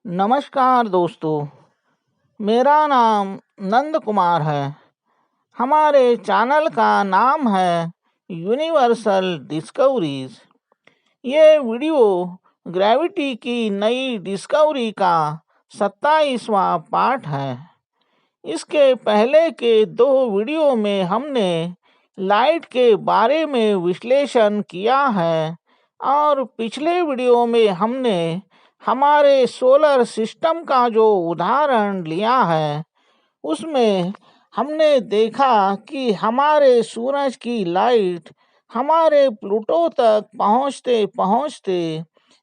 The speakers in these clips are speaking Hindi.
नमस्कार दोस्तों, मेरा नाम नंद कुमार है। हमारे चैनल का नाम है यूनिवर्सल डिस्कवरीज। ये वीडियो ग्रेविटी की नई डिस्कवरी का 27वां पार्ट है। इसके पहले के 2 वीडियो में हमने लाइट के बारे में विश्लेषण किया है और पिछले वीडियो में हमने हमारे सोलर सिस्टम का जो उदाहरण लिया है उसमें हमने देखा कि हमारे सूरज की लाइट हमारे प्लूटो तक पहुंचते पहुंचते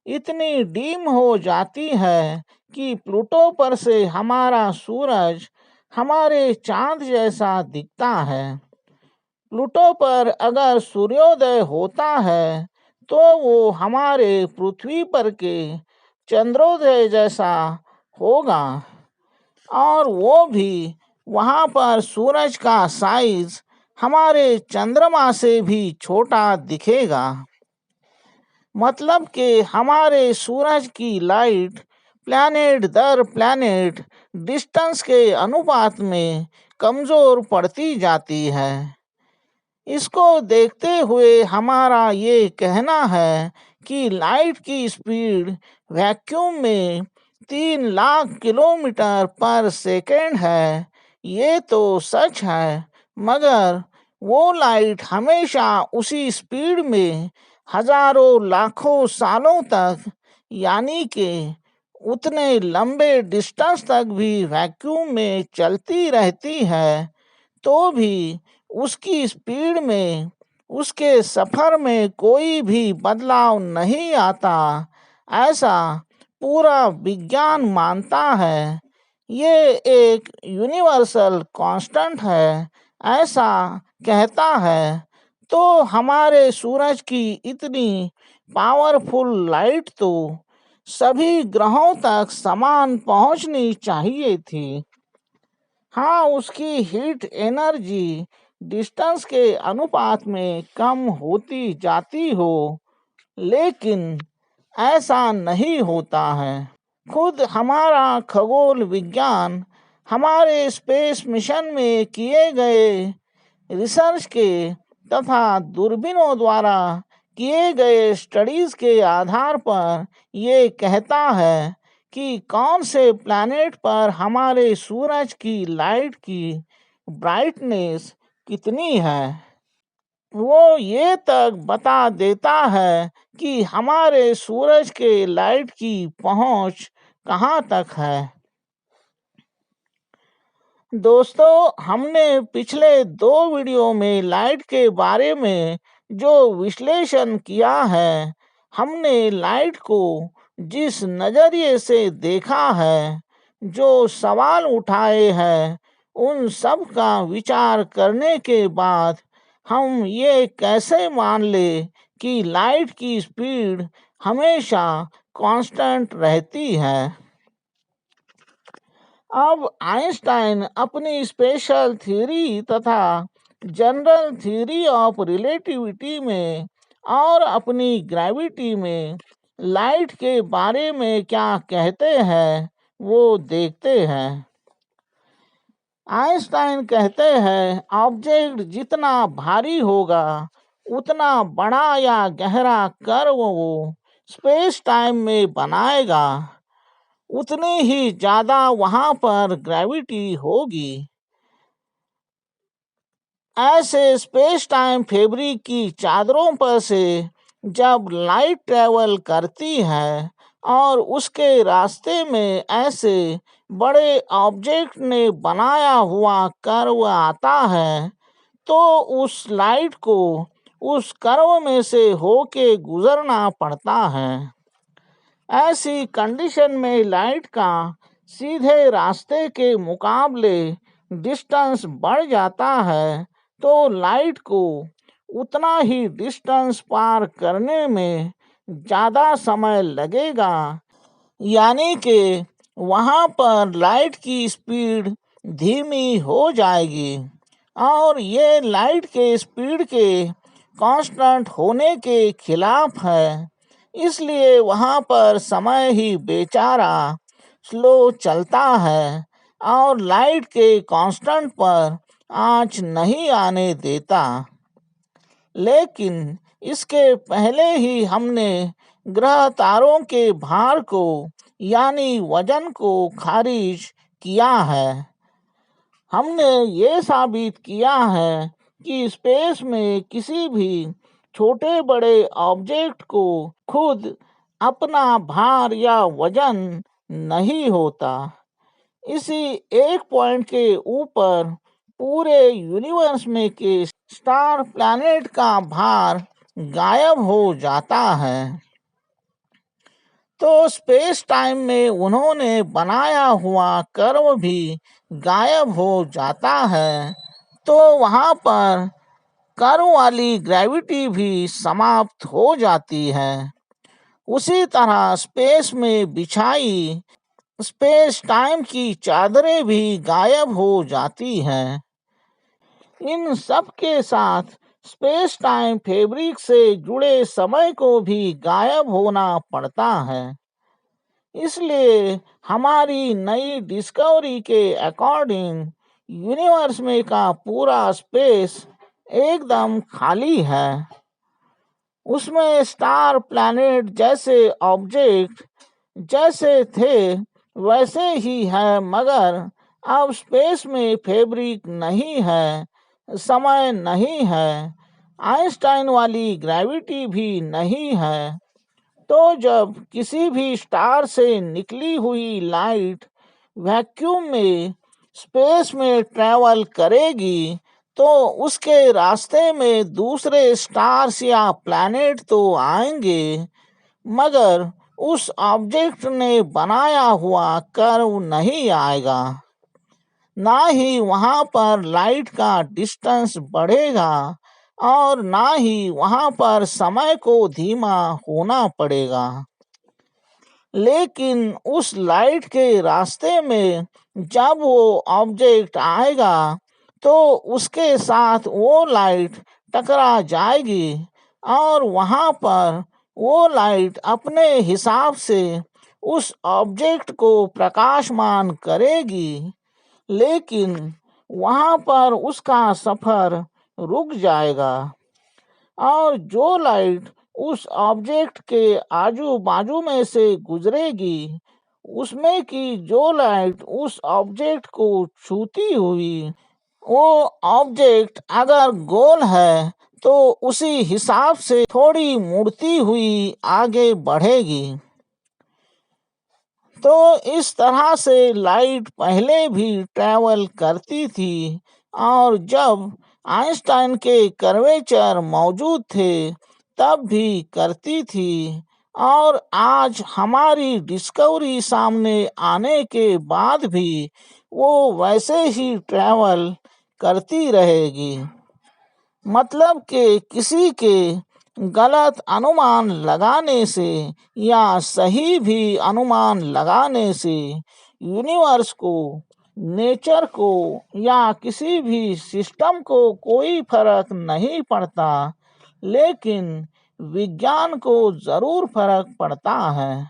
इतनी डीम हो जाती है कि प्लूटो पर से हमारा सूरज हमारे चांद जैसा दिखता है। प्लूटो पर अगर सूर्योदय होता है तो वो हमारे पृथ्वी पर के चंद्रोदय जैसा होगा और वो भी वहाँ पर सूरज का साइज हमारे चंद्रमा से भी छोटा दिखेगा। मतलब कि हमारे सूरज की लाइट प्लैनेट दर प्लैनेट डिस्टेंस के अनुपात में कमज़ोर पड़ती जाती है। इसको देखते हुए हमारा ये कहना है कि लाइट की स्पीड वैक्यूम में 3 लाख किलोमीटर पर सेकेंड है। ये तो सच है, मगर वो लाइट हमेशा उसी स्पीड में हजारों लाखों सालों तक यानी कि उतने लंबे डिस्टेंस तक भी वैक्यूम में चलती रहती है तो भी उसकी स्पीड में उसके सफ़र में कोई भी बदलाव नहीं आता, ऐसा पूरा विज्ञान मानता है। ये एक यूनिवर्सल कांस्टेंट है, ऐसा कहता है। तो हमारे सूरज की इतनी पावरफुल लाइट तो सभी ग्रहों तक समान पहुंचनी चाहिए थी। हाँ, उसकी हीट एनर्जी डिस्टेंस के अनुपात में कम होती जाती हो, लेकिन ऐसा नहीं होता है। खुद हमारा खगोल विज्ञान हमारे स्पेस मिशन में किए गए रिसर्च के तथा दूरबीनों द्वारा किए गए स्टडीज के आधार पर ये कहता है कि कौन से प्लैनेट पर हमारे सूरज की लाइट की ब्राइटनेस कितनी है। वो ये तक बता देता है कि हमारे सूरज के लाइट की पहुंच कहाँ तक है। दोस्तों, हमने पिछले 2 वीडियो में लाइट के बारे में जो विश्लेषण किया है, हमने लाइट को जिस नज़रिए से देखा है, जो सवाल उठाए हैं, उन सब का विचार करने के बाद हम ये कैसे मान ले कि लाइट की स्पीड हमेशा कांस्टेंट रहती है। अब आइंस्टाइन अपनी स्पेशल थ्योरी तथा जनरल थ्योरी ऑफ रिलेटिविटी में और अपनी ग्रेविटी में लाइट के बारे में क्या कहते हैं वो देखते हैं। आइंस्टाइन कहते हैं ऑब्जेक्ट जितना भारी होगा उतना बड़ा या गहरा कर्व वो स्पेस टाइम में बनाएगा, उतनी ही ज़्यादा वहाँ पर ग्रेविटी होगी। ऐसे स्पेस टाइम फैब्रिक की चादरों पर से जब लाइट ट्रेवल करती है और उसके रास्ते में ऐसे बड़े ऑब्जेक्ट ने बनाया हुआ कर्व आता है तो उस लाइट को उस कर्व में से होके गुजरना पड़ता है। ऐसी कंडीशन में लाइट का सीधे रास्ते के मुकाबले डिस्टेंस बढ़ जाता है तो लाइट को उतना ही डिस्टेंस पार करने में ज़्यादा समय लगेगा, यानी कि वहाँ पर लाइट की स्पीड धीमी हो जाएगी और ये लाइट के स्पीड के कांस्टेंट होने के खिलाफ है। इसलिए वहाँ पर समय ही बेचारा स्लो चलता है और लाइट के कांस्टेंट पर आंच नहीं आने देता। लेकिन इसके पहले ही हमने ग्रह तारों के भार को यानी वजन को खारिज किया है। हमने ये साबित किया है कि स्पेस में किसी भी छोटे बड़े ऑब्जेक्ट को खुद अपना भार या वजन नहीं होता। इसी एक पॉइंट के ऊपर पूरे यूनिवर्स में के स्टार प्लैनेट का भार गायब हो जाता है। तो स्पेस टाइम में उन्होंने बनाया हुआ कर्व भी गायब हो जाता है। तो वहाँ पर कर्व वाली ग्रेविटी भी समाप्त हो जाती है। उसी तरह स्पेस में बिछाई स्पेस टाइम की चादरें भी गायब हो जाती हैं। इन सब के साथ स्पेस टाइम फैब्रिक से जुड़े समय को भी गायब होना पड़ता है। इसलिए हमारी नई डिस्कवरी के अकॉर्डिंग यूनिवर्स में का पूरा स्पेस एकदम खाली है। उसमें स्टार प्लैनेट जैसे ऑब्जेक्ट जैसे थे वैसे ही है, मगर अब स्पेस में फैब्रिक नहीं है, समय नहीं है, आइंस्टाइन वाली ग्रेविटी भी नहीं है। तो जब किसी भी स्टार से निकली हुई लाइट वैक्यूम में स्पेस में ट्रैवल करेगी तो उसके रास्ते में दूसरे स्टार्स या प्लैनेट तो आएंगे, मगर उस ऑब्जेक्ट ने बनाया हुआ कर्व नहीं आएगा। ना ही वहाँ पर लाइट का डिस्टेंस बढ़ेगा और ना ही वहाँ पर समय को धीमा होना पड़ेगा। लेकिन उस लाइट के रास्ते में जब वो ऑब्जेक्ट आएगा तो उसके साथ वो लाइट टकरा जाएगी और वहाँ पर वो लाइट अपने हिसाब से उस ऑब्जेक्ट को प्रकाशमान करेगी, लेकिन वहाँ पर उसका सफर रुक जाएगा और जो लाइट उस ऑब्जेक्ट के आजू बाजू में से गुजरेगी उसमें की जो लाइट उस ऑब्जेक्ट को छूती हुई वो ऑब्जेक्ट अगर गोल है तो उसी हिसाब से थोड़ी मुड़ती हुई आगे बढ़ेगी। तो इस तरह से लाइट पहले भी ट्रैवल करती थी और जब आइंस्टाइन के कर्वेचर मौजूद थे तब भी करती थी और आज हमारी डिस्कवरी सामने आने के बाद भी वो वैसे ही ट्रैवल करती रहेगी। मतलब कि किसी के गलत अनुमान लगाने से या सही भी अनुमान लगाने से यूनिवर्स को, नेचर को या किसी भी सिस्टम को कोई फर्क नहीं पड़ता, लेकिन विज्ञान को जरूर फर्क पड़ता है।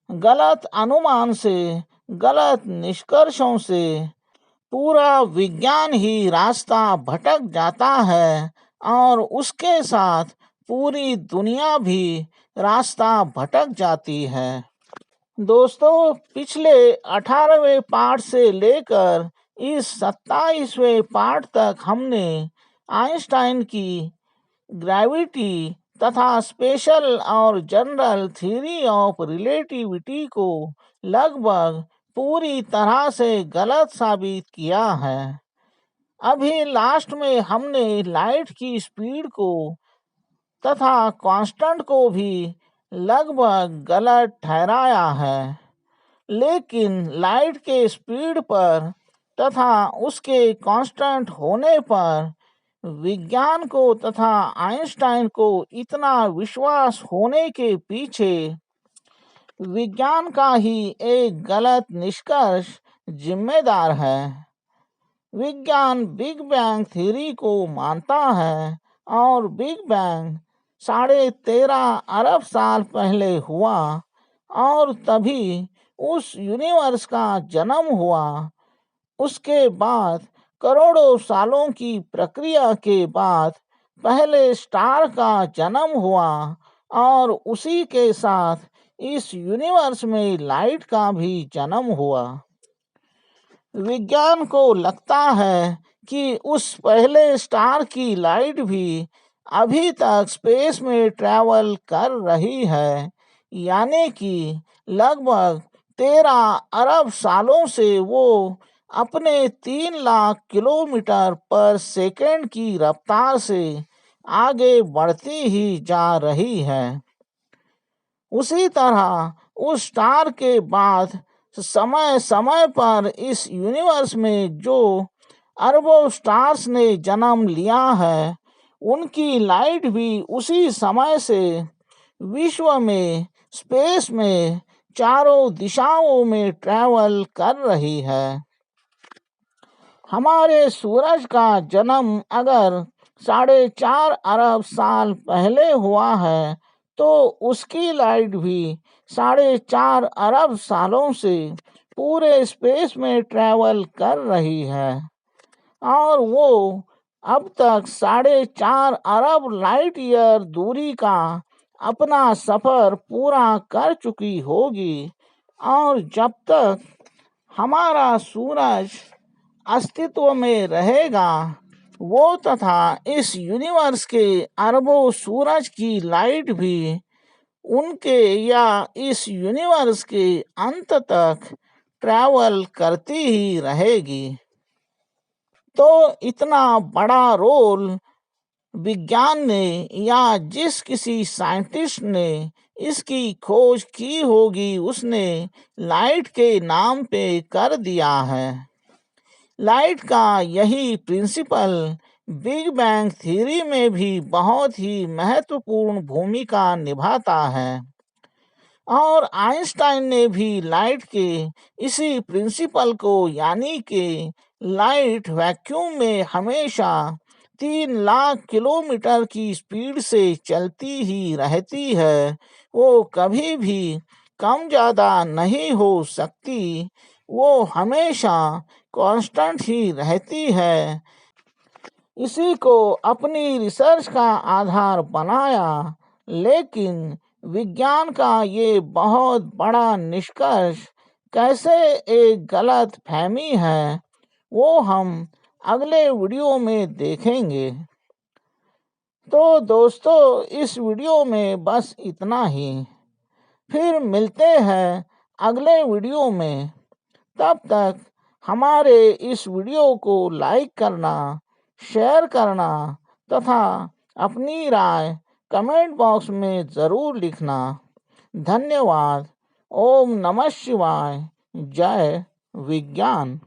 गलत अनुमान से, गलत निष्कर्षों से पूरा विज्ञान ही रास्ता भटक जाता है और उसके साथ पूरी दुनिया भी रास्ता भटक जाती है। दोस्तों, पिछले 18वें पार्ट से लेकर इस 27वें पार्ट तक हमने आइंस्टाइन की ग्रेविटी तथा स्पेशल और जनरल थ्योरी ऑफ रिलेटिविटी को लगभग पूरी तरह से गलत साबित किया है। अभी लास्ट में हमने लाइट की स्पीड को तथा कांस्टेंट को भी लगभग गलत ठहराया है। लेकिन लाइट के स्पीड पर तथा उसके कांस्टेंट होने पर विज्ञान को तथा आइंस्टाइन को इतना विश्वास होने के पीछे विज्ञान का ही एक गलत निष्कर्ष जिम्मेदार है। विज्ञान बिग बैंग थ्योरी को मानता है और बिग बैंग 13.5 अरब साल पहले हुआ और तभी उस यूनिवर्स का जन्म हुआ। उसके बाद करोड़ों सालों की प्रक्रिया के बाद पहले स्टार का जन्म हुआ और उसी के साथ इस यूनिवर्स में लाइट का भी जन्म हुआ। विज्ञान को लगता है कि उस पहले स्टार की लाइट भी अभी तक स्पेस में ट्रैवल कर रही है, यानी कि लगभग 13 अरब सालों से वो अपने 3 लाख किलोमीटर पर सेकंड की रफ्तार से आगे बढ़ती ही जा रही है। उसी तरह उस स्टार के बाद समय समय पर इस यूनिवर्स में जो अरबों स्टार्स ने जन्म लिया है, उनकी लाइट भी उसी समय से विश्व में स्पेस में चारों दिशाओं में ट्रैवल कर रही है। हमारे सूरज का जन्म अगर 4.5 अरब साल पहले हुआ है, तो उसकी लाइट भी 4.5 अरब सालों से पूरे स्पेस में ट्रैवल कर रही है और वो अब तक 4.5 अरब लाइट ईयर दूरी का अपना सफर पूरा कर चुकी होगी। और जब तक हमारा सूरज अस्तित्व में रहेगा, वो तथा इस यूनिवर्स के अरबों सूरज की लाइट भी उनके या इस यूनिवर्स के अंत तक ट्रैवल करती ही रहेगी। तो इतना बड़ा रोल विज्ञान ने या जिस किसी साइंटिस्ट ने इसकी खोज की होगी, उसने लाइट के नाम पे कर दिया है। लाइट का यही प्रिंसिपल बिग बैंग थ्योरी में भी बहुत ही महत्वपूर्ण भूमिका निभाता है और आइंस्टाइन ने भी लाइट के इसी प्रिंसिपल को, यानी कि लाइट वैक्यूम में हमेशा 3 लाख किलोमीटर की स्पीड से चलती ही रहती है, वो कभी भी कम ज़्यादा नहीं हो सकती, वो हमेशा कांस्टेंट ही रहती है। इसी को अपनी रिसर्च का आधार बनाया, लेकिन विज्ञान का ये बहुत बड़ा निष्कर्ष कैसे एक गलत फहमी है, वो हम अगले वीडियो में देखेंगे। तो दोस्तों, इस वीडियो में बस इतना ही। फिर मिलते हैं अगले वीडियो में। तब तक हमारे इस वीडियो को लाइक करना, शेयर करना तथा अपनी राय कमेंट बॉक्स में ज़रूर लिखना। धन्यवाद। ओम नमः शिवाय। जय विज्ञान।